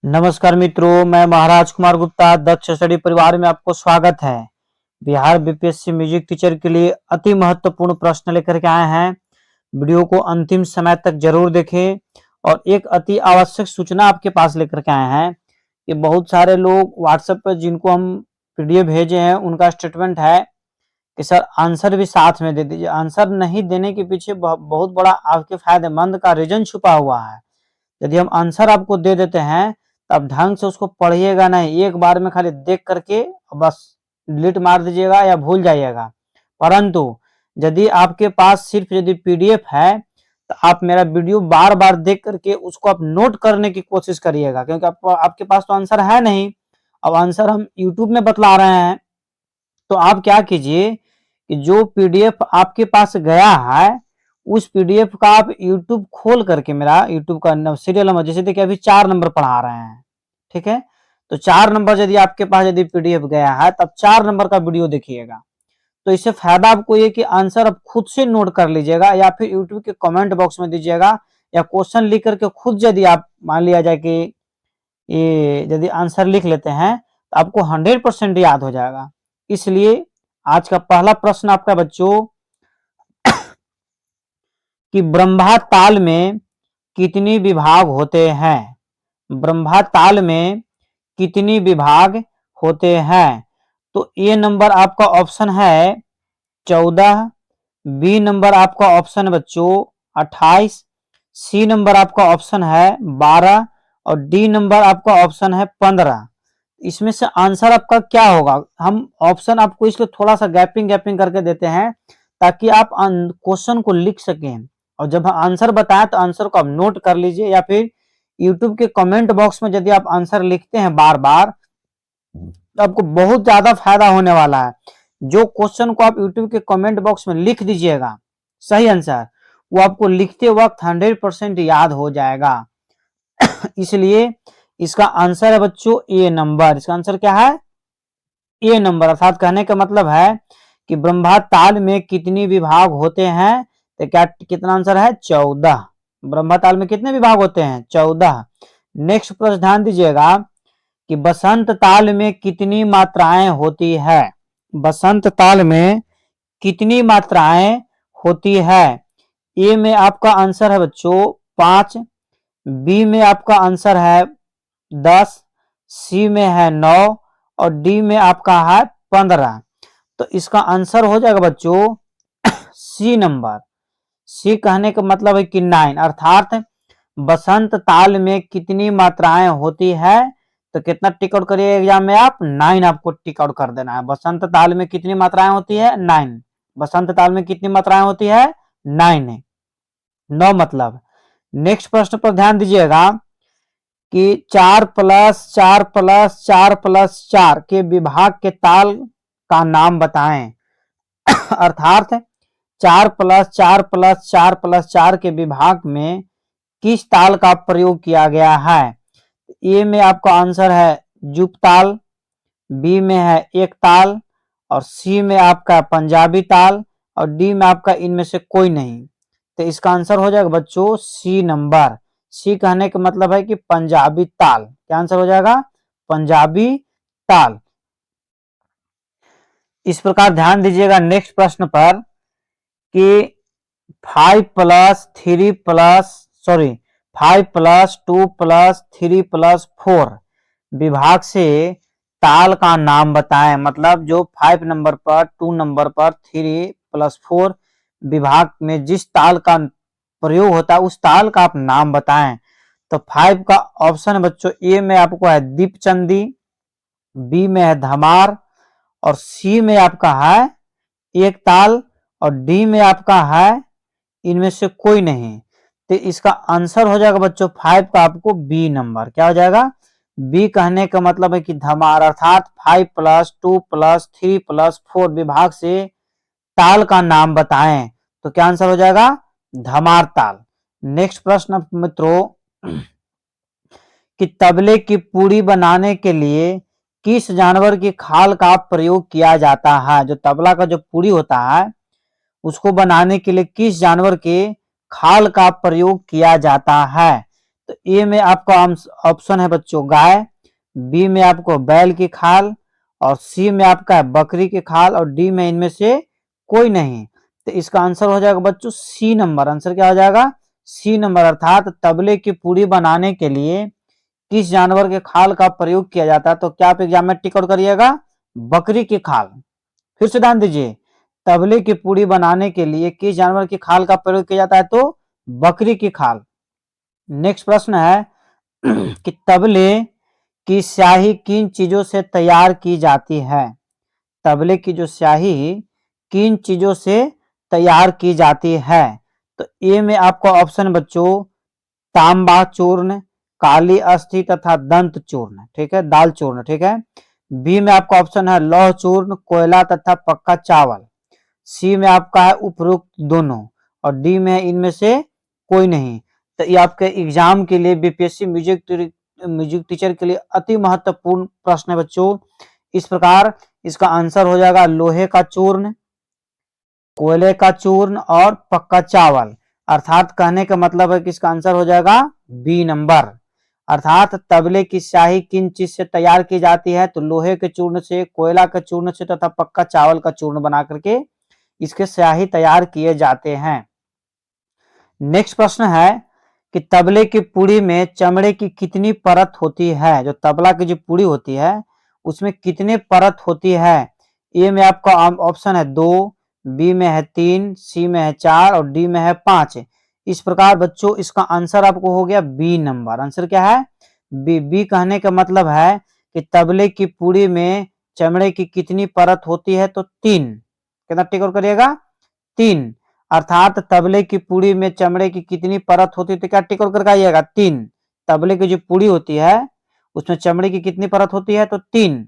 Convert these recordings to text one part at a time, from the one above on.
नमस्कार मित्रों, मैं महाराज कुमार गुप्ता दक्ष स्टडी परिवार में आपको स्वागत है। बिहार बीपीएससी म्यूजिक टीचर के लिए अति महत्वपूर्ण प्रश्न लेकर के आए हैं। वीडियो को अंतिम समय तक जरूर देखें। और एक अति आवश्यक सूचना आपके पास लेकर के आए हैं कि बहुत सारे लोग व्हाट्सएप पर जिनको हम पीडीएफ भेजे हैं उनका स्टेटमेंट है कि सर आंसर भी साथ में दे दीजिए। आंसर नहीं देने के पीछे बहुत बड़ा आपके फायदेमंद का रीजन छुपा हुआ है। यदि हम आंसर आपको दे देते हैं तब ढंग से उसको पढ़िएगा नहीं, एक बार में खाली देख करके बस डिलीट मार दीजिएगा या भूल जाइएगा। परंतु यदि आपके पास सिर्फ यदि पीडीएफ है तो आप मेरा वीडियो बार बार देख करके उसको आप नोट करने की कोशिश करिएगा, क्योंकि आपके पास तो आंसर है नहीं। अब आंसर हम यूट्यूब में बतला रहे हैं, तो आप क्या कीजिए कि जो पीडीएफ आपके पास गया है उस पीडीएफ का आप यूट्यूब खोल करके, मेरा यूट्यूब का सीरियल नंबर, जैसे देखिए अभी 4 नंबर पढ़ा रहे हैं, ठीक है, तो 4 नंबर यदि आपके पास यदि पीडीएफ गया है तब 4 नंबर का वीडियो देखिएगा। तो इससे फायदा आपको ये कि आंसर आप खुद से नोट कर लीजिएगा या फिर यूट्यूब के कमेंट बॉक्स में दीजिएगा, या क्वेश्चन लिख करके खुद यदि आप मान लिया जाए कि ये यदि आंसर लिख लेते हैं तो आपको 100% याद हो जाएगा। इसलिए आज का पहला प्रश्न आपका बच्चों कि ब्रह्मा ताल में कितनी विभाग होते हैं। ब्रह्मा ताल में कितनी विभाग होते हैं? तो ए नंबर आपका ऑप्शन है 14, बी नंबर आपका ऑप्शन बच्चों 28, सी नंबर आपका ऑप्शन है 12 और डी नंबर आपका ऑप्शन है 15। इसमें से आंसर आपका क्या होगा? हम ऑप्शन आपको इसलिए थोड़ा सा गैपिंग करके देते हैं ताकि आप क्वेश्चन को लिख सकें, और जब आंसर बताएं तो आंसर को आप नोट कर लीजिए, या फिर यूट्यूब के कमेंट बॉक्स में यदि आप आंसर लिखते हैं बार बार तो आपको बहुत ज्यादा फायदा होने वाला है। जो क्वेश्चन को आप यूट्यूब के कमेंट बॉक्स में लिख दीजिएगा सही आंसर, वो आपको लिखते वक्त 100% याद हो जाएगा। इसलिए इसका आंसर है बच्चों ए नंबर। इसका आंसर क्या है? ए नंबर। अर्थात कहने का मतलब है कि ब्रह्मा ताल में कितनी विभाग होते हैं, तो क्या कितना आंसर है? 14। ब्रह्मा ताल में कितने विभाग होते हैं? 14। नेक्स्ट प्रश्न ध्यान दीजिएगा कि बसंत ताल में कितनी मात्राएं होती है। बसंत ताल में कितनी मात्राएं होती है? ए में आपका आंसर है बच्चों 5, बी में आपका आंसर है 10, सी में है 9 और डी में आपका है 15। तो इसका आंसर हो जाएगा बच्चों सी नंबर। सी कहने का मतलब है कि 9, अर्थात बसंत ताल में कितनी मात्राएं होती है, तो कितना टिक आउट करिए एग्जाम में आप? 9 आपको टिक आउट कर देना है। बसंत ताल में कितनी मात्राएं होती है? 9। बसंत ताल में कितनी मात्राएं होती है? 9 मतलब। नेक्स्ट प्रश्न पर ध्यान दीजिएगा कि 4 प्लस 4 प्लस 4 प्लस 4 के विभाग के ताल का नाम बताएं। अर्थात 4 प्लस 4 प्लस 4 प्लस 4 के विभाग में किस ताल का प्रयोग किया गया है? ए में आपका आंसर है जुप ताल, बी में है एक ताल और सी में आपका पंजाबी ताल और डी में आपका इनमें से कोई नहीं। तो इसका आंसर हो जाएगा बच्चों सी नंबर। सी कहने का मतलब है कि पंजाबी ताल। क्या आंसर हो जाएगा? पंजाबी ताल। इस प्रकार ध्यान दीजिएगा नेक्स्ट प्रश्न पर कि 5 plus 3 plus 5 plus 2 plus 3 plus 4 विभाग से ताल का नाम बताएं। मतलब जो 5 नंबर पर, 2 नंबर पर, 3 प्लस 4 विभाग में जिस ताल का प्रयोग होता है उस ताल का आप नाम बताएं। तो 5 का ऑप्शन बच्चों ए में आपको है दीपचंदी, बी में है धमार और सी में आपका है एक ताल और डी में आपका है इनमें से कोई नहीं। तो इसका आंसर हो जाएगा बच्चों 5 का आपको बी नंबर। क्या हो जाएगा? बी कहने का मतलब है कि धमार। अर्थात 5 प्लस 2 प्लस 3 प्लस 4 विभाग से ताल का नाम बताएं। तो क्या आंसर हो जाएगा? धमार ताल। नेक्स्ट प्रश्न मित्रों कि तबले की पूड़ी बनाने के लिए किस जानवर की खाल का प्रयोग किया जाता है? जो तबला का जो पूड़ी होता है उसको बनाने के लिए किस जानवर के खाल का प्रयोग किया जाता है? तो ए में आपका ऑप्शन है बच्चों गाय, बी में आपको बैल की खाल, और सी में आपका है बकरी की खाल, और डी में इनमें से कोई नहीं। तो इसका आंसर हो जाएगा बच्चों सी नंबर। आंसर क्या हो जाएगा? C number. अर्थात तबले की पूड़ी बनाने के लिए किस जानवर के खाल का प्रयोग किया जाता है? तो क्या आप एग्जाम में टिक आउट करिएगा? बकरी की खाल। फिर से ध्यान दीजिए, तबले की पूड़ी बनाने के लिए किस जानवर की खाल का प्रयोग किया जाता है? तो बकरी की खाल। नेक्स्ट प्रश्न है कि तबले की स्याही किन चीजों से तैयार की जाती है? तबले की जो स्याही किन चीजों से तैयार की जाती है? तो ए में आपका ऑप्शन बच्चों तांबा चूर्ण, काली अस्थि तथा दंत चूर्ण, ठीक है, दाल चूर्ण, ठीक है। बी में आपका ऑप्शन है लौह चूर्ण, कोयला तथा पक्का चावल। सी में आपका है उपरोक्त दोनों, और डी में इनमें से कोई नहीं। तो ये आपके एग्जाम के लिए बीपीएससी म्यूजिक टीचर के लिए अति महत्वपूर्ण प्रश्न है बच्चों। इस प्रकार इसका आंसर हो जाएगा लोहे का चूर्ण, कोयले का चूर्ण और पक्का चावल। अर्थात कहने का मतलब है कि इसका आंसर हो जाएगा बी नंबर। अर्थात तबले की स्याही किन चीज से तैयार की जाती है? तो लोहे के चूर्ण से, कोयला के चूर्ण से तथा पक्का चावल का चूर्ण बना करके इसके स्याही तैयार किए जाते हैं। नेक्स्ट प्रश्न है कि तबले की पुड़ी में चमड़े की कितनी परत होती है? जो तबला की जो पुड़ी होती है उसमें कितने परत होती है? ए में आपका ऑप्शन है 2, बी में है 3, सी में है 4 और डी में है 5। इस प्रकार बच्चों इसका आंसर आपको हो गया बी नंबर। आंसर क्या है? बी। बी कहने का मतलब है कि तबले की पुड़ी में चमड़े की कितनी परत होती है? तो 3। कितना टिक आउट करिएगा? 3। अर्थात तबले की पुड़ी में चमड़े की कितनी परत होती है? तो क्या टिक आउट करके आइएगा? 3। तबले की जो पुड़ी होती है उसमें चमड़े की कितनी परत होती है? तो 3।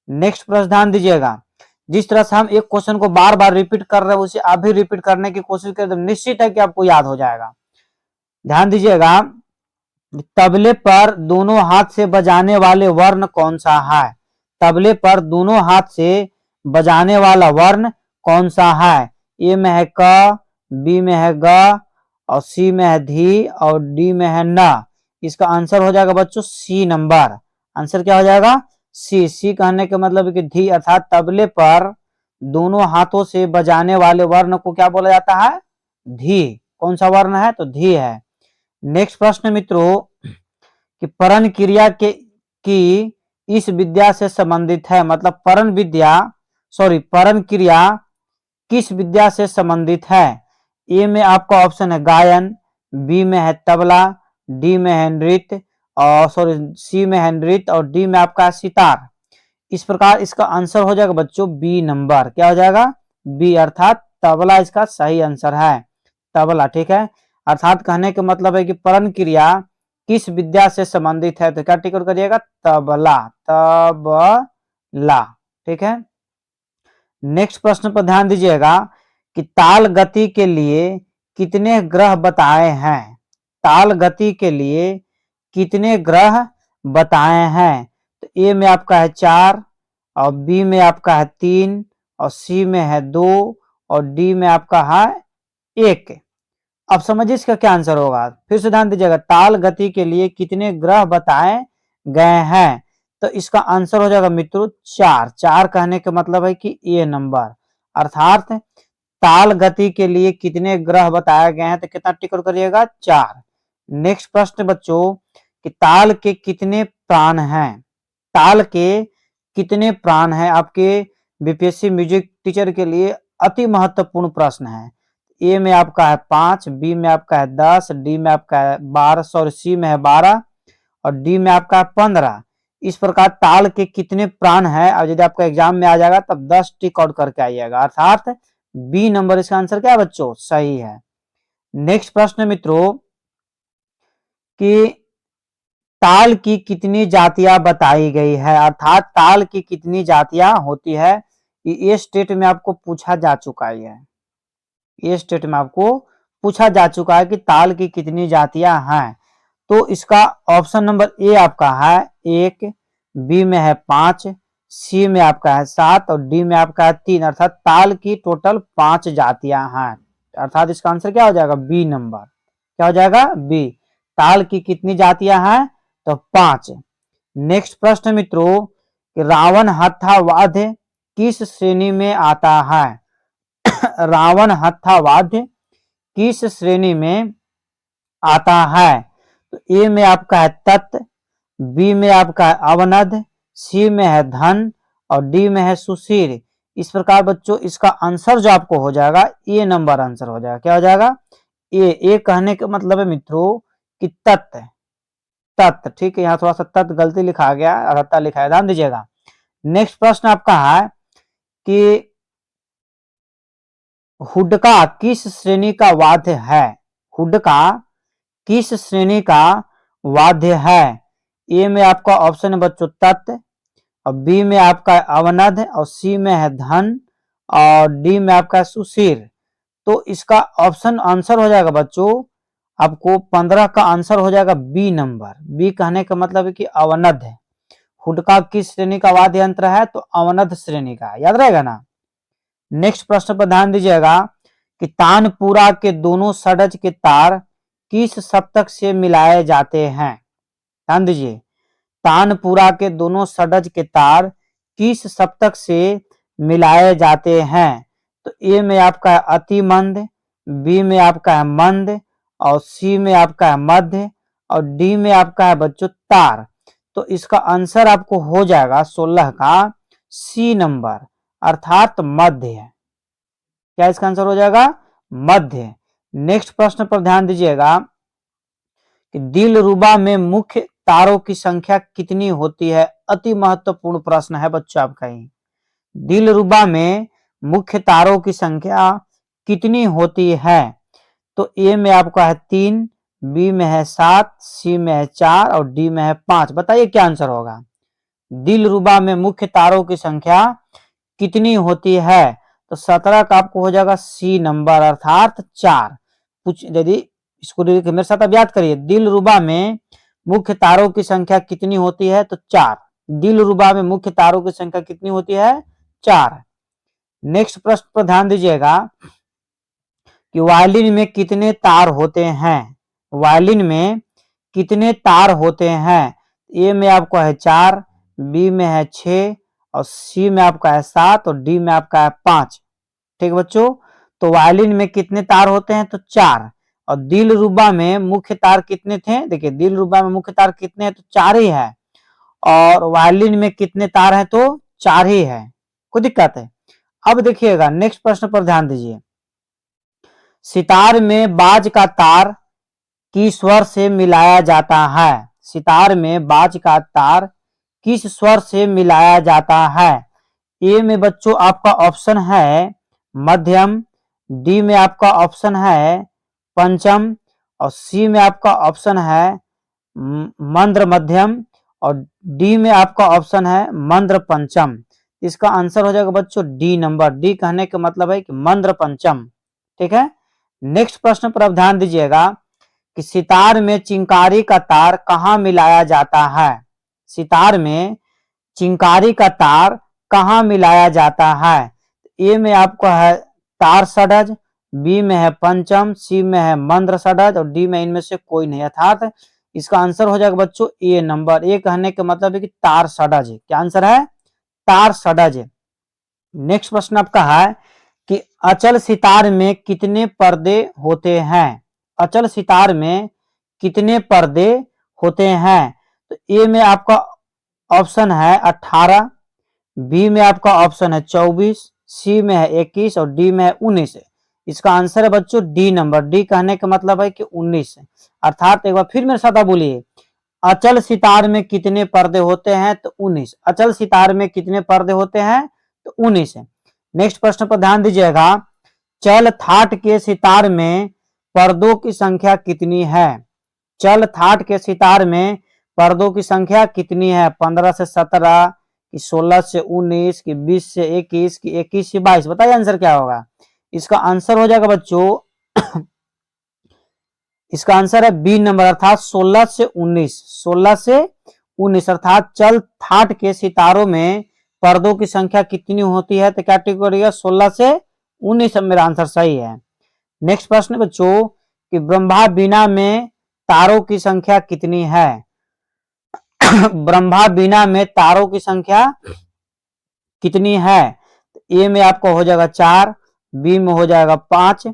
नेक्स्ट प्रश्न ध्यान दीजिएगा, जिस तरह से हम एक क्वेश्चन को बार बार रिपीट कर रहे हैं उसे आप भी रिपीट करने की कोशिश करें तो निश्चित है कि आपको याद हो जाएगा। ध्यान दीजिएगा, तबले पर दोनों हाथ से बजाने वाले वर्ण कौन सा है? तबले पर दोनों हाथ से बजाने वाला वर्ण कौन सा है? ए में है क, बी में है ग, और सी में है धी, और डी में है न। इसका आंसर हो जाएगा बच्चों सी नंबर। आंसर क्या हो जाएगा? सी। सी कहने का मतलब है कि धी। अर्थात तबले पर दोनों हाथों से बजाने वाले वर्ण को क्या बोला जाता है? धी। कौन सा वर्ण है? तो धी है। नेक्स्ट प्रश्न मित्रों कि परण क्रिया के की इस विद्या से संबंधित है, मतलब परण क्रिया किस विद्या से संबंधित है? ए में आपका ऑप्शन है गायन, बी में है तबला, डी में है नृत्य, और सी में है नृत्य, और डी में आपका सितार। इस प्रकार इसका आंसर हो जाएगा बच्चों बी नंबर। क्या हो जाएगा? बी। अर्थात तबला इसका सही आंसर है, तबला, ठीक है। अर्थात कहने का मतलब है कि परण क्रिया किस विद्या से संबंधित है? तो क्या टिक आउट करिएगा? तबला, तबला, ठीक है। नेक्स्ट प्रश्न पर ध्यान दीजिएगा कि ताल गति के लिए कितने ग्रह बताए हैं? ताल गति के लिए कितने ग्रह बताए हैं? तो ए में आपका है 4, और बी में आपका है 3, और सी में है 2, और डी में आपका है 1। अब समझिए इसका क्या आंसर होगा। फिर से ध्यान दीजिएगा, ताल गति के लिए कितने ग्रह बताए गए हैं? तो इसका आंसर हो जाएगा मित्रों 4। 4 कहने का मतलब है कि ए नंबर। अर्थात ताल गति के लिए कितने ग्रह बताए गए हैं? तो कितना टिक करिएगा? 4। नेक्स्ट प्रश्न बच्चों कि ताल के कितने प्राण हैं? ताल के कितने प्राण हैं? आपके बीपीएससी म्यूजिक टीचर के लिए अति महत्वपूर्ण प्रश्न है। ए में आपका है 5, बी में आपका है 10, डी में आपका है 12, सी में है 12, और डी में आपका है 15। इस प्रकार ताल के कितने प्राण है, और यदि आपका एग्जाम में आ जाएगा तब 10 टिक आउट करके आइएगा। अर्थात बी नंबर इसका आंसर क्या है बच्चों? सही है। नेक्स्ट प्रश्न मित्रों कि ताल की कितनी जातियां बताई गई है? अर्थात ताल की कितनी जातियां होती है? ये स्टेट में आपको पूछा जा चुका है। ये स्टेट में आपको पूछा जा चुका है कि ताल की कितनी जातियां हैं। तो इसका ऑप्शन नंबर ए आपका है 1, बी में है 5, सी में आपका है 7, और डी में आपका है 3। अर्थात ताल की टोटल 5 जातियां हैं। अर्थात इसका आंसर क्या हो जाएगा? B number. क्या हो जाएगा? बी। ताल की कितनी जातियां हैं? तो 5। नेक्स्ट प्रश्न मित्रों, रावण हत्थावाद किस श्रेणी में आता है? रावण हत्थावाद किस श्रेणी में आता है? तो ए में आपका है तत्, बी में आपका है अवनद, सी में है धन और डी में है सुशील। इस प्रकार बच्चों इसका आंसर जो आपको हो जाएगा ए नंबर आंसर हो जाएगा। क्या हो जाएगा? ए कहने का मतलब है मित्रों कि तत्, तत्, ठीक है। यहाँ थोड़ा सा तत् गलती लिखा गया, अर्थात लिखा है, ध्यान दीजिएगा। नेक्स्ट प्रश्न आपका है कि हुड्डा किस श्रेणी का वाद्य है? हुड्डा किस श्रेणी का वाद्य है? ए में आपका ऑप्शन है बच्चों तत्, और बी में आपका है अवनद, और सी में है धन, और डी में आपका है सुशील। तो इसका ऑप्शन आंसर हो जाएगा बच्चों आपको 15 का आंसर हो जाएगा बी नंबर। बी कहने का मतलब है कि अवनद है। हुड्डा किस श्रेणी का वाद्य यंत्र है? तो अवनद श्रेणी का, याद रहेगा ना। नेक्स्ट प्रश्न पर ध्यान दीजिएगा कि तानपुरा के दोनों षड्ज के तार किस सप्तक से मिलाए जाते हैं? ध्यान दीजिए, तानपुरा के दोनों षड्ज के तार किस सप्तक से मिलाए जाते हैं? तो ए में आपका है अति मंद, बी में आपका है मंद, और सी में आपका है मध्य, और डी में आपका है बच्चों तार। तो इसका आंसर आपको हो जाएगा 16 का सी नंबर, अर्थात मध्य है। क्या इसका आंसर हो जाएगा? मध्य। नेक्स्ट प्रश्न पर ध्यान दीजिएगा कि दिलरुबा में मुख्य तारों की संख्या कितनी होती है? अति महत्वपूर्ण प्रश्न है बच्चों आपका ही। दिलरुबा में मुख्य तारों की संख्या कितनी होती है? तो ए में आपका है 3, बी में है 7, सी में है 4 और डी में है 5। बताइए क्या आंसर होगा? दिलरुबा में मुख्य तारों की संख्या कितनी होती है? तो 17 का आपको हो जाएगा सी नंबर, अर्थात 4। यदि इसको मेरे साथ अब याद करिए, दिलरुबा में मुख्य तारों की संख्या कितनी होती है? तो 4। दिलरुबा में मुख्य तारों की संख्या कितनी होती है? 4। नेक्स्ट प्रश्न पर ध्यान दीजिएगा कि वायलिन में कितने तार होते हैं? वायलिन में कितने तार होते हैं? ए में आपको है 4, बी में है 6 और सी में आपका है 7 और डी में आपका है 5। ठीक है बच्चों, तो वायलिन में कितने तार होते हैं? तो 4। और दिलरुबा में मुख्य तार कितने थे? देखिए दिलरुबा में मुख्य तार कितने हैं? तो 4 ही है। और वायलिन में कितने तार हैं? तो 4 ही है। कोई दिक्कत है? अब देखिएगा नेक्स्ट प्रश्न पर ध्यान दीजिए। सितार में बाज का तार किस स्वर से मिलाया जाता है? सितार में बाज का तार किस स्वर से मिलाया जाता है? ए में बच्चों आपका ऑप्शन है मध्यम, डी में आपका ऑप्शन है पंचम, और सी में आपका ऑप्शन है मंद्र मध्यम, और डी में आपका ऑप्शन है मंद्र पंचम। इसका आंसर हो जाएगा बच्चों डी नंबर। डी कहने का मतलब है कि मंद्र पंचम। ठीक है। नेक्स्ट प्रश्न पर आप ध्यान दीजिएगा कि सितार में चिंकारी का तार कहाँ मिलाया जाता है? सितार में चिंकारी का तार कहाँ मिलाया जाता है? ए में आपको है तार षड्ज, बी में है पंचम, सी में है मंद्र षड्ज और डी में इनमें से कोई नहीं, अर्थात इसका आंसर हो जाएगा बच्चों ए नंबर। ए कहने का मतलब है कि तार षड्ज। क्या आंसर है? तार षड्ज। नेक्स्ट प्रश्न आपका है कि अचल सितार में कितने पर्दे होते हैं? अचल सितार में कितने पर्दे होते हैं? तो ए में आपका ऑप्शन है 18, बी में आपका ऑप्शन है 24, सी में है 21 और डी में है 19। इसका आंसर है बच्चों डी नंबर। डी कहने का मतलब है कि 19, अर्थात एक बार फिर मेरे साथ बोलिए, अचल सितार में कितने पर्दे होते हैं? तो 19। अचल सितार में कितने पर्दे होते हैं? तो 19 है। नेक्स्ट प्रश्न पर ध्यान दीजिएगा, चल थाट के सितार में पर्दों की संख्या कितनी है? चल थाट के सितार में पर्दों की संख्या कितनी है? 15 से 17 कि 16 से 19 कि 20 से 21 कि 21 से 22? बताइए आंसर क्या होगा? इसका आंसर हो जाएगा बच्चों इसका आंसर है बी नंबर, अर्थात 16 से 19। 16 से 19 अर्थात चल थाट के सितारों में पर्दों की संख्या कितनी होती है? तो क्या टिक करिएगा 16 से 19। मेरा आंसर सही है। नेक्स्ट प्रश्न बच्चों कि ब्रह्मा बीना में तारों की संख्या कितनी है? ब्रह्मा बीना में तारों की संख्या कितनी है? ए में आपको हो जाएगा 4, बी में हो जाएगा 5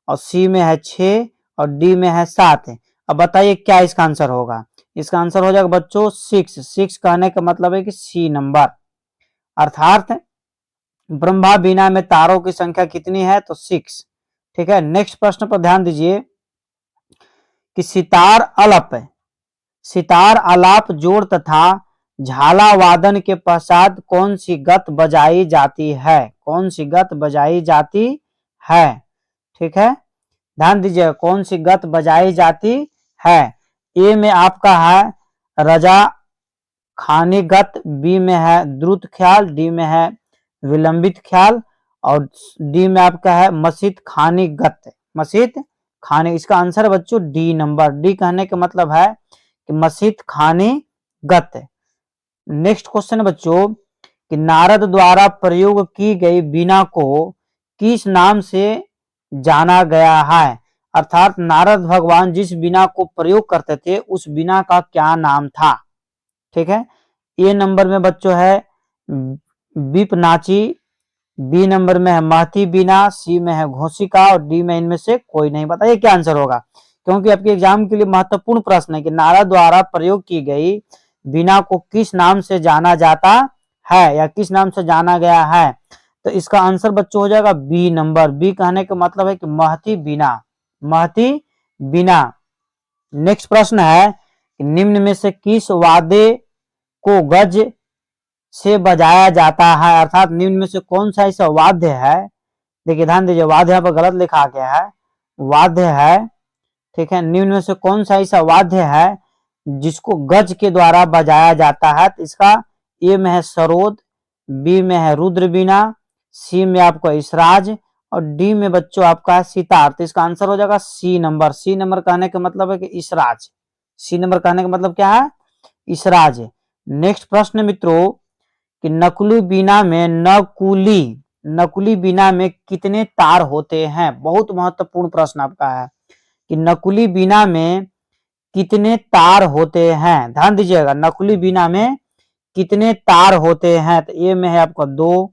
और सी में है 6 और डी में है 7। अब बताइए क्या इसका आंसर होगा? इसका आंसर हो जाएगा बच्चों 6। 6 कहने का मतलब है कि सी नंबर, अर्थात ब्रह्मा बीना में तारों की संख्या कितनी है? तो 6। ठीक है, नेक्स्ट प्रश्न पर ध्यान दीजिए कि सितार आलाप जोड़ तथा झाला वादन के पश्चात कौन सी गत बजाई जाती है? कौन सी गत बजाई जाती है? ठीक है, ध्यान दीजिए कौन सी गत बजाई जाती है। ए में आपका है रजा खानी गत, बी में है द्रुत ख्याल, डी में है विलंबित ख्याल और डी में आपका है मसीत खानी गत। मसीत खानी, इसका आंसर है बच्चों डी नंबर। डी कहने का मतलब है कि मसीत खानी गत। नेक्स्ट क्वेश्चन है बच्चों कि नारद द्वारा प्रयोग की गई बीना को किस नाम से जाना गया है? अर्थात नारद भगवान जिस बीना को प्रयोग करते थे उस बीना का क्या नाम था? ठीक है, ए नंबर में बच्चों है विपनाची, बी नंबर में है महती बीना, सी में है घोषिका और डी में इनमें से कोई नहीं। बताइए क्या आंसर होगा, क्योंकि आपके एग्जाम के लिए महत्वपूर्ण प्रश्न है कि नारद द्वारा प्रयोग की गई बीना को किस नाम से जाना जाता है या किस नाम से जाना गया है? तो इसका आंसर बच्चों हो जाएगा बी नंबर। बी कहने का मतलब है कि महती बीना, महती बीना। नेक्स्ट प्रश्न है कि निम्न में से किस वाद्य को गज से बजाया जाता है? अर्थात निम्न में से कौन सा ऐसा वाद्य है? देखिए ध्यान दीजिए, वाद्य यहाँ पर गलत लिखा गया है, वाद्य है। ठीक है, निम्न में से कौन सा ऐसा वाद्य है जिसको गज के द्वारा बजाया जाता है? तो इसका ए में है सरोद, बी में है रुद्र बीना, सी में आपका इसराज और डी में बच्चों आपका है सितार। तो इसका आंसर हो जाएगा सी नंबर। सी नंबर कहने का मतलब है कि इसराज। सी नंबर कहने का मतलब क्या है? इसराज। नेक्स्ट प्रश्न मित्रों कि नकुली बीना में कितने तार होते हैं? बहुत महत्वपूर्ण प्रश्न आपका है कि नकुली बीना में कितने तार होते हैं? ध्यान दीजिएगा, नकुली बीना में कितने तार होते हैं? तो ए में है आपका 2,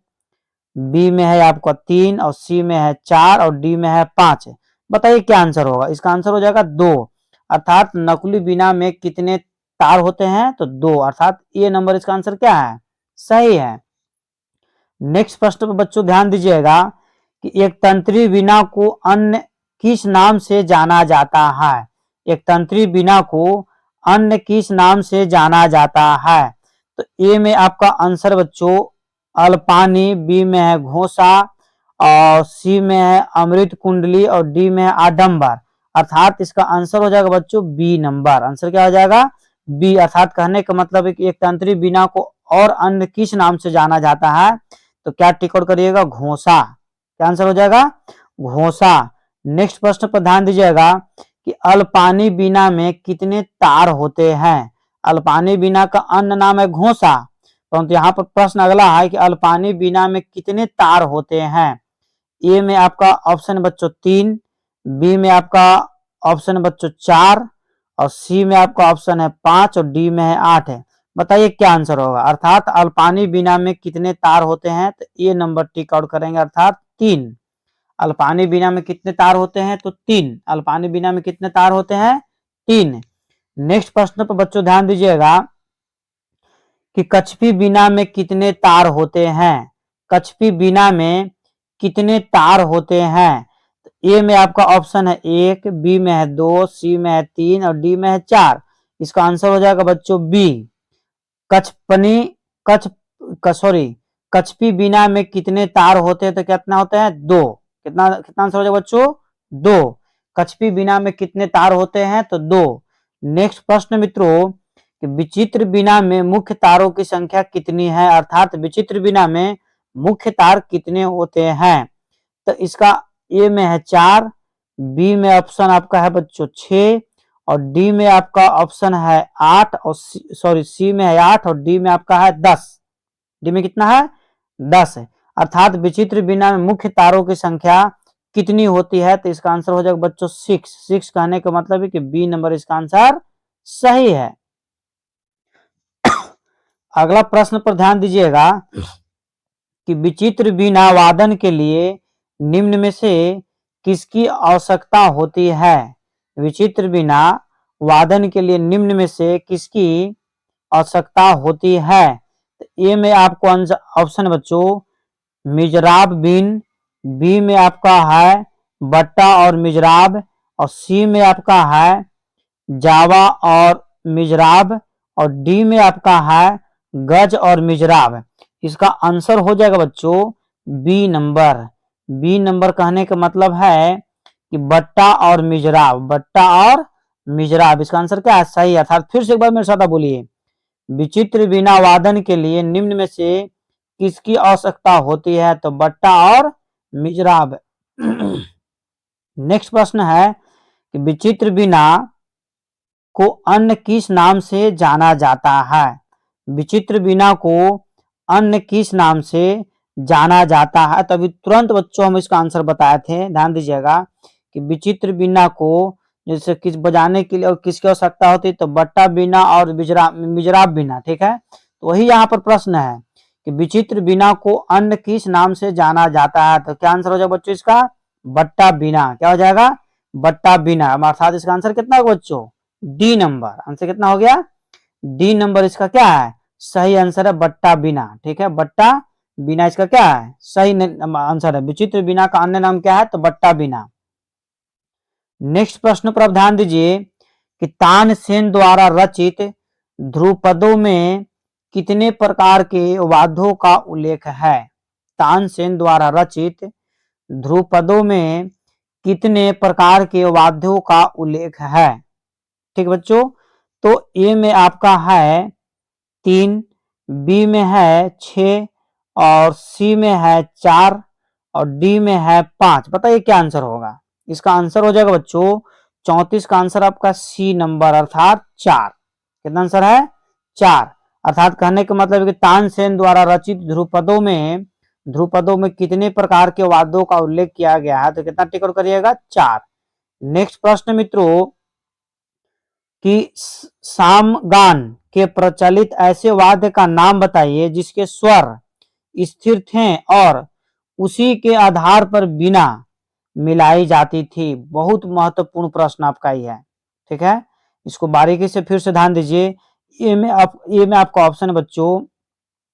बी में है आपका 3 और सी में है 4 और डी में है 5। बताइए क्या आंसर होगा? इसका आंसर हो जाएगा 2, अर्थात नकुली बीना में कितने तार होते हैं? तो 2, अर्थात ए नंबर इसका आंसर क्या है? सही है। नेक्स्ट प्रश्न पर बच्चों ध्यान दीजिएगा कि एक तंत्री बीना को अन्य किस नाम से जाना जाता है? एक तंत्री बीना को अन्य किस नाम से जाना जाता है? तो ए में आपका आंसर बच्चों अल्पानी, बी में है घोषा और सी में है अमृत कुंडली और डी में है आडंबर। अर्थात इसका आंसर हो जाएगा बच्चों बी नंबर। आंसर क्या हो जाएगा? बी। अर्थात कहने का मतलब है कि एक तंत्री बीना को और अन्य किस नाम से जाना जाता है? तो क्या टिक आउट करिएगा? घोषा। क्या आंसर हो जाएगा? घोषा। नेक्स्ट प्रश्न पर ध्यान दीजिएगा कि अल्पानी बीना में कितने तार होते हैं? अल्पानी बीना का अन्य नाम है घोषा, परंतु यहाँ पर प्रश्न अगला है कि अल्पानी बीना में कितने तार होते हैं? ए में आपका ऑप्शन बच्चों 3, बी में आपका ऑप्शन बच्चों 4 और सी में आपका ऑप्शन है 5 और डी में है 8 है। बताइए क्या आंसर होगा? अर्थात अल्पानी बीना में कितने तार होते हैं? तो ए नंबर टिक आउट करेंगे, अर्थात 3। अल्पानी बीना में कितने तार होते हैं? तो 3। अल्पानी बीना में कितने तार होते हैं? 3। नेक्स्ट प्रश्न पर बच्चों ध्यान दीजिएगा कि कछपी बीना में कितने तार होते हैं? कछपी बीना में कितने तार होते हैं? ए में आपका ऑप्शन है 1, बी में है 2, सी में है 3 और डी में है 4। इसका आंसर हो जाएगा बच्चों बी। कछपनी कछ सॉरी कछपी बीना में कितने तार होते हैं? तो कितना होते हैं? 2। कितना कितना आंसर हो जाएगा बच्चों? 2। कछपी बीना में कितने तार होते हैं? तो 2। नेक्स्ट प्रश्न मित्रों कि विचित्र बीना में मुख्य तारों की संख्या कितनी है? अर्थात विचित्र बीना में मुख्य तार कितने होते हैं? तो इसका ए में है 4, बी में ऑप्शन आपका है बच्चों 6 और डी में आपका ऑप्शन है 8 और सी में है 8 और डी में आपका है 10। डी में कितना है? 10 है। अर्थात विचित्र बीना में मुख्य तारों की संख्या कितनी होती है, तो इसका आंसर हो जाएगा बच्चों 6। 6 कहने का मतलब है कि बी नंबर इसका आंसर सही है। अगला प्रश्न पर ध्यान दीजिएगा कि विचित्र बीना वादन के लिए निम्न में से किसकी आवश्यकता होती है। विचित्र बीना वादन के लिए निम्न में से किसकी आवश्यकता होती है। तो ए में आपको ऑप्शन बच्चों मिजराब बीन, बी में आपका है बट्टा और मिजराब, और सी में आपका है जावा और मिजराब, और डी में आपका है गज और मिजराब। इसका आंसर हो जाएगा बच्चों बी नंबर। बी नंबर कहने का मतलब है कि बट्टा और मिजराब, बट्टा और मिजराब। इसका आंसर क्या है, सही। अर्थात फिर से एक बार मेरे साथ बोलिए, विचित्र बीना वादन के लिए निम्न में से किसकी आवश्यकता होती है, तो बट्टा और मिजराब। नेक्स्ट प्रश्न है कि विचित्र बीना को अन्य किस नाम से जाना जाता है। विचित्र बीना को अन्य किस नाम से जाना जाता है। तभी तुरंत बच्चों हम इसका आंसर बताए थे, ध्यान दीजिएगा कि विचित्र बीना को जैसे किस बजाने के लिए और किसकी आवश्यकता होती है, तो बट्टा बीना और मिजराब बीना। ठीक है, तो वही यहाँ पर प्रश्न है कि विचित्र बीना को अन्य किस नाम से जाना जाता है। तो क्या आंसर हो जाएगा बच्चों इसका, बट्टा बीना। क्या हो जाएगा, बट्टा बीना। अर्थात इसका आंसर कितना होगा बच्चों, डी नंबर। आंसर कितना हो गया, डी नंबर इसका क्या है, सही आंसर है बट्टा बीना। ठीक है, बट्टा बीना इसका क्या है, सही आंसर है। विचित्र बीना का अन्य नाम क्या है, तो बट्टा बीना। नेक्स्ट प्रश्न पर आप ध्यान दीजिए कि तानसेन द्वारा रचित ध्रुपदों में कितने प्रकार के वाद्यों का उल्लेख है। तानसेन द्वारा रचित ध्रुपदों में कितने प्रकार के वाद्यों का उल्लेख है। ठीक बच्चों, तो ए में आपका है 3, बी में है 6, और सी में है 4, और डी में है 5। बताइए क्या आंसर होगा। इसका आंसर हो जाएगा बच्चों 34 का आंसर आपका सी नंबर, अर्थात 4। कितना आंसर है, 4। अर्थात कहने का मतलब है कि तानसेन द्वारा रचित ध्रुपदों में कितने प्रकार के वाद्यों का उल्लेख किया गया है, तो कितना टिक आउट करिएगा, 4। नेक्स्ट प्रश्न मित्रों कि सामगान के प्रचलित ऐसे वाद्य का नाम बताइए जिसके स्वर स्थिर थे और उसी के आधार पर बीना मिलाई जाती थी। बहुत महत्वपूर्ण प्रश्न आपका ही है। ठीक है, इसको बारीकी से फिर से ध्यान दीजिए। ए में आपका ऑप्शन है बच्चों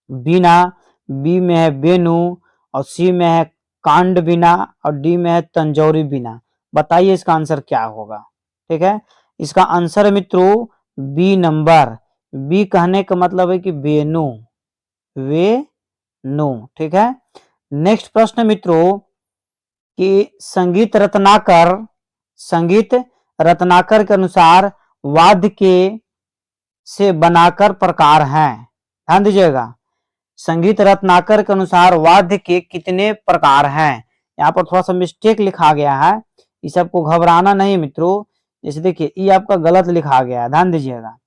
बीना, बी में है बेनू, और सी में है कांड बीना, और डी में है तंजौरी बीना। बताइए इसका आंसर क्या होगा। ठीक है, इसका आंसर है मित्रों बी नंबर। बी कहने का मतलब है कि बेनू, वे नो। ठीक है, नेक्स्ट प्रश्न मित्रों कि संगीत रत्नाकर के अनुसार वाद्य के से बनाकर प्रकार हैं। ध्यान दीजिएगा, संगीत रत्नाकर के अनुसार वाद्य के कितने प्रकार हैं। यहाँ पर थोड़ा सा मिस्टेक लिखा गया है, इस सबको घबराना नहीं मित्रों। जैसे देखिए ये आपका गलत लिखा गया है, ध्यान दीजिएगा।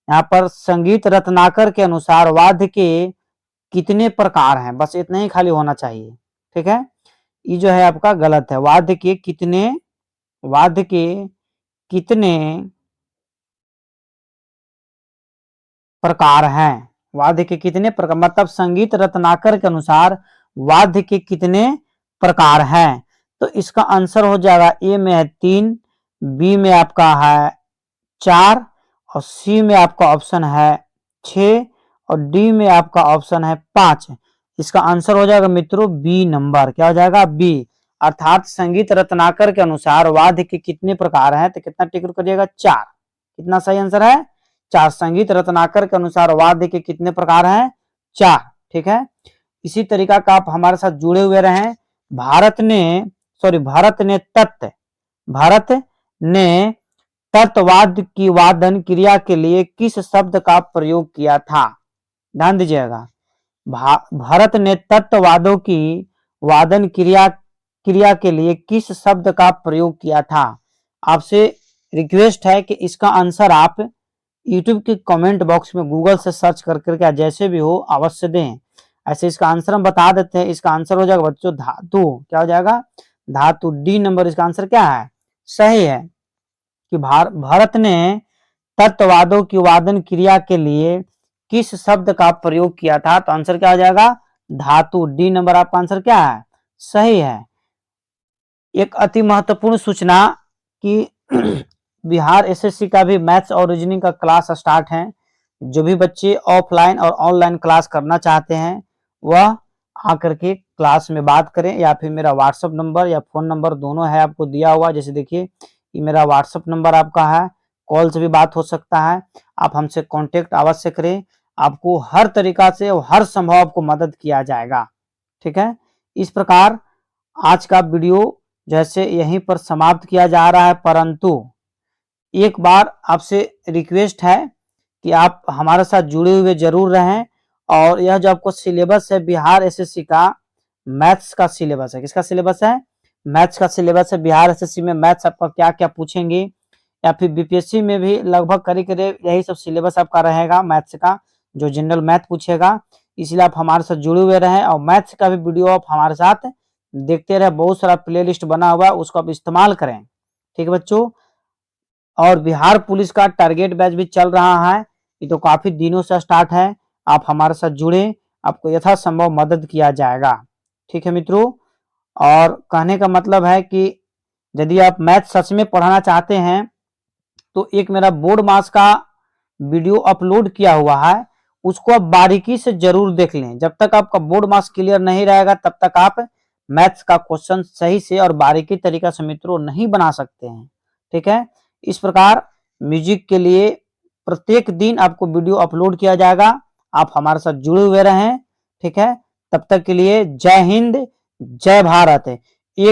यहाँ पर संगीत रत्नाकर के अनुसार वाद्य के कितने प्रकार हैं, बस इतना ही खाली होना चाहिए। ठीक है, ये जो है आपका गलत है। वाद्य के कितने प्रकार हैं। वाद्य के कितने प्रकार, मतलब संगीत रत्नाकर के अनुसार वाद्य के कितने प्रकार हैं। तो इसका आंसर हो जाएगा ए में है 3, बी में आपका है 4, और सी में आपका ऑप्शन है 6, और डी में आपका ऑप्शन है 5। इसका आंसर हो जाएगा मित्रों बी नंबर। क्या हो जाएगा, बी। अर्थात संगीत रत्नाकर के अनुसार वाद्य के कितने प्रकार हैं, तो कितना टिक करिएगा, 4। कितना सही आंसर है, 4। संगीत रत्नाकर के अनुसार वाद्य के कितने प्रकार हैं, 4। ठीक है, इसी तरीका का आप हमारे साथ जुड़े हुए रहें। भारत ने तत्वाद्य की वादन क्रिया के लिए किस शब्द का प्रयोग किया था। ध्यान दीजिएगा, भारत ने तत्ववादों की वादन क्रिया के लिए किस शब्द का प्रयोग किया था। आपसे रिक्वेस्ट है कि इसका आंसर आप यूट्यूब के कमेंट बॉक्स में गूगल से सर्च करके जैसे भी हो अवश्य दें। ऐसे इसका आंसर हम बता देते हैं। इसका आंसर हो जाएगा बच्चों धातु। क्या हो जाएगा, धातु डी नंबर इसका आंसर क्या है, सही है कि भारत ने तत्ववादों की वादन क्रिया के लिए किस शब्द का प्रयोग किया था, तो आंसर क्या हो जाएगा, धातु डी नंबर आपका आंसर क्या है, सही है। एक अति महत्वपूर्ण सूचना कि बिहार एसएससी का भी मैथ्स और रीजनिंग का क्लास स्टार्ट है। जो भी बच्चे ऑफलाइन और ऑनलाइन क्लास करना चाहते हैं वह आकर के क्लास में बात करें, या फिर मेरा व्हाट्सएप नंबर या फोन नंबर दोनों है आपको दिया हुआ। जैसे देखिए ये मेरा व्हाट्सएप नंबर आपका है, कॉल से भी बात हो सकता है, आप हमसे कांटेक्ट अवश्य करें, आपको हर तरीका से और हर संभव आपको मदद किया जाएगा। ठीक है, इस प्रकार आज का वीडियो जैसे यहीं पर समाप्त किया जा रहा है, परंतु एक बार आपसे रिक्वेस्ट है कि आप हमारे साथ जुड़े हुए जरूर रहें। और यह जो आपको सिलेबस है बिहार एसएससी का मैथ्स का सिलेबस है, किसका सिलेबस है, मैथ्स का सिलेबस है। बिहार एसएससी में मैथ्स आपका क्या क्या पूछेंगे, या फिर बीपीएससी में भी लगभग करीब करीब यही सब सिलेबस आपका रहेगा मैथ्स का, जो जनरल मैथ पूछेगा। इसलिए आप हमारे साथ जुड़े हुए रहें और मैथ्स का भी वीडियो आप हमारे साथ देखते रहे। बहुत सारा प्लेलिस्ट बना हुआ है, उसको आप इस्तेमाल करें। ठीक है बच्चों, और बिहार पुलिस का टारगेट बैच भी चल रहा है, ये तो काफी दिनों से स्टार्ट है। आप हमारे साथ जुड़े, आपको यथासंभव मदद किया जाएगा। ठीक है मित्रों, और कहने का मतलब है कि यदि आप मैथ सच में पढ़ाना चाहते हैं तो एक मेरा बोर्ड मास का वीडियो अपलोड किया हुआ है, उसको आप बारीकी से जरूर देख लें। जब तक आपका बोर्ड मास क्लियर नहीं रहेगा तब तक आप मैथ्स का क्वेश्चन सही से और बारीकी तरीका से मित्रों नहीं बना सकते हैं। ठीक है, इस प्रकार म्यूजिक के लिए प्रत्येक दिन आपको वीडियो अपलोड किया जाएगा, आप हमारे साथ जुड़े हुए रहें। ठीक है, तब तक के लिए जय हिंद, जय भारत।